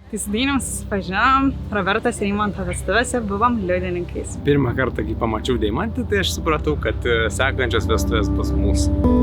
Tai su Dainium susipažinom, Robertos ir Imanto vestuvėse buvom liudininkais. Pirmą kartą, kai pamačiau Deimantį, tai aš supratau, kad sekančios vestuvės pas mūsų.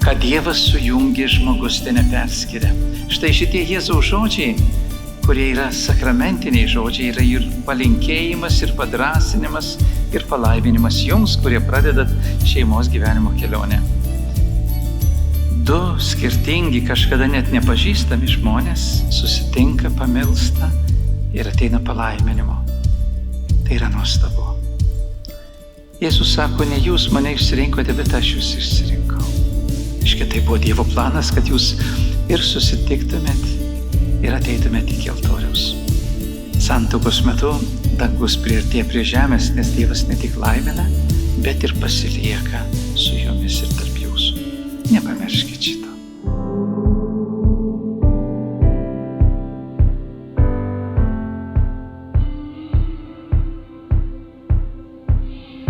Ką Dievas sujungė, žmogus te neperskiria. Štai šitie Jėzaus žodžiai, kurie yra sakramentiniai žodžiai, yra ir palinkėjimas, ir padrąsinimas, ir palaiminimas jums, kurie pradedat šeimos gyvenimo kelionę. Du skirtingi, kažkada net nepažįstami žmonės susitinka, pamilsta ir ateina palaiminimo. Tai yra nuostabu. Jėzus sako, ne jūs mane išsirinkote, bet aš jūs išsirinkau. Iškia, tai buvo Dievo planas, kad jūs ir susitiktumėt ir ateitumėt iki altoriaus. Santuokos metu dangus priartėja prie žemės, nes Dievas ne tik laimina, bet ir pasilieka su jumis ir tarp jūsų. Nepamirškit šito.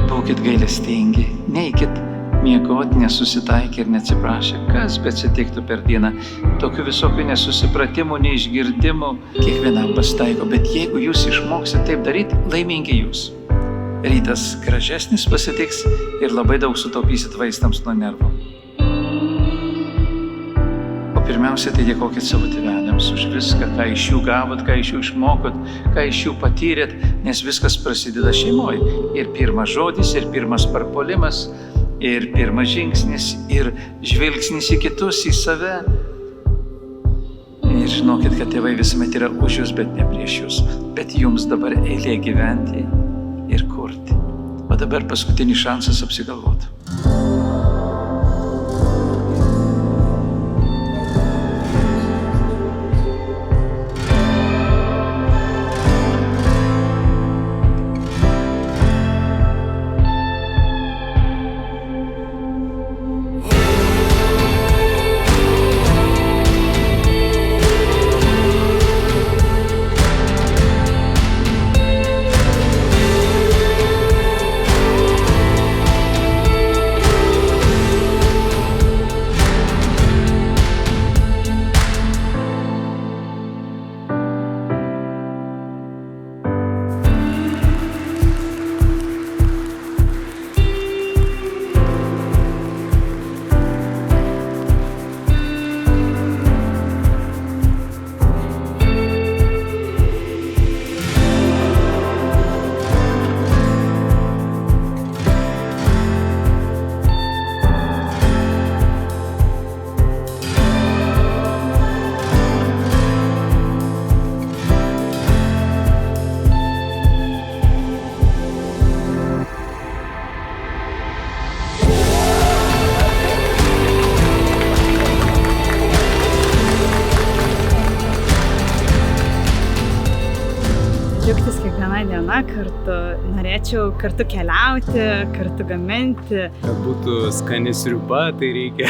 Būkit gailestingi, neikit miegot nesusitaikę ir neatsiprašę, kas beatsitiktų per dieną. Tokių visokių nesusipratimų, neišgirdimų kiekvienam pasitaiko, bet jeigu jūs išmoksit taip daryti, laimingi jūs. Rytas gražesnis pasitiks ir labai daug sutaupysit vaistams nuo nervų. O pirmiausia, tai dėkokit savo tėveliams už viską, ką iš jų gavot, ką iš jų išmokot, ką iš jų patyrėt, nes viskas prasideda šeimoje. Ir pirmas žodis, ir pirmas parpuolimas, ir pirmas žingsnis, ir žvilgsnis į kitus, į save. Ir žinokit, kad tėvai visuomet yra už jūs, bet ne prieš jūs. Bet jums dabar eilė gyventi ir kurti. O dabar paskutinis šansas apsigalvoti. Džiaugtis kiekviena diena kartu, norėčiau kartu keliauti, kartu gaminti. Kad būtų skani sriuba, tai reikia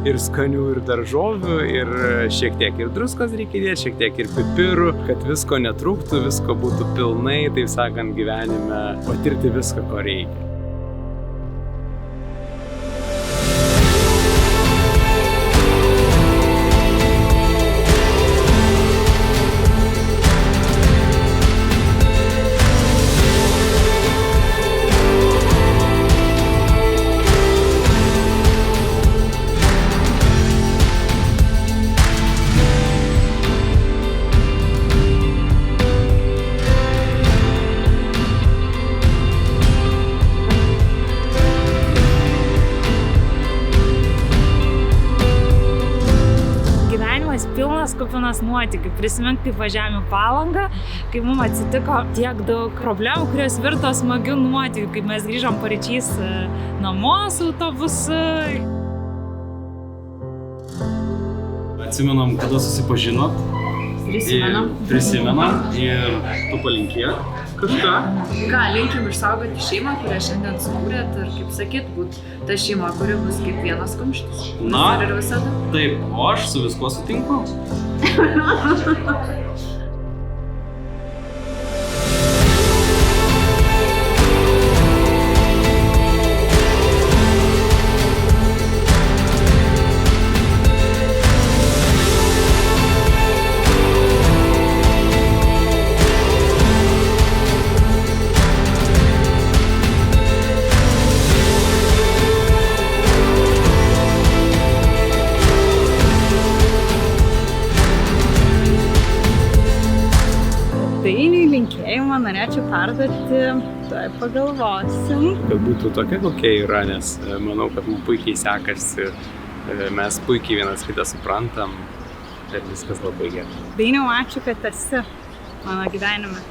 ir skanių ir daržovių, ir šiek tiek ir druskos reikia dėti, šiek tiek ir pipirų, kad visko netrūktų, visko būtų pilnai, taip sakant, gyvenime patirti viską, ko reikia. gyvenimas pilnas, kupinas nuotykių. Prisimink, kaip važiavome į Palangą, kai mums atsitiko tiek daug problemų, kurios virto smagių nuotykių, kai mes grįžom paryčiais namo su autobusu. Atsimenam, kada susipažinot. Prisimenam ir tu palinkėk kažką. Ką, linkim išsaugoti šeimą, kurią šiandien sukūrėt ir, kaip sakyt, būt ta šeima, kuri bus kaip vienas kumštis. Na, ir visada. Taip, o aš su viskuo sutinku. Dainiui linkėjimą norėčiau perduoti, tai pagalvosim. Kad būtų tokia, kokia yra, nes manau, kad mums puikiai sekasi, mes puikiai vienas kitą suprantam ir viskas labai gerai. Dainiau, ačiū, kad esi mano gyvenime.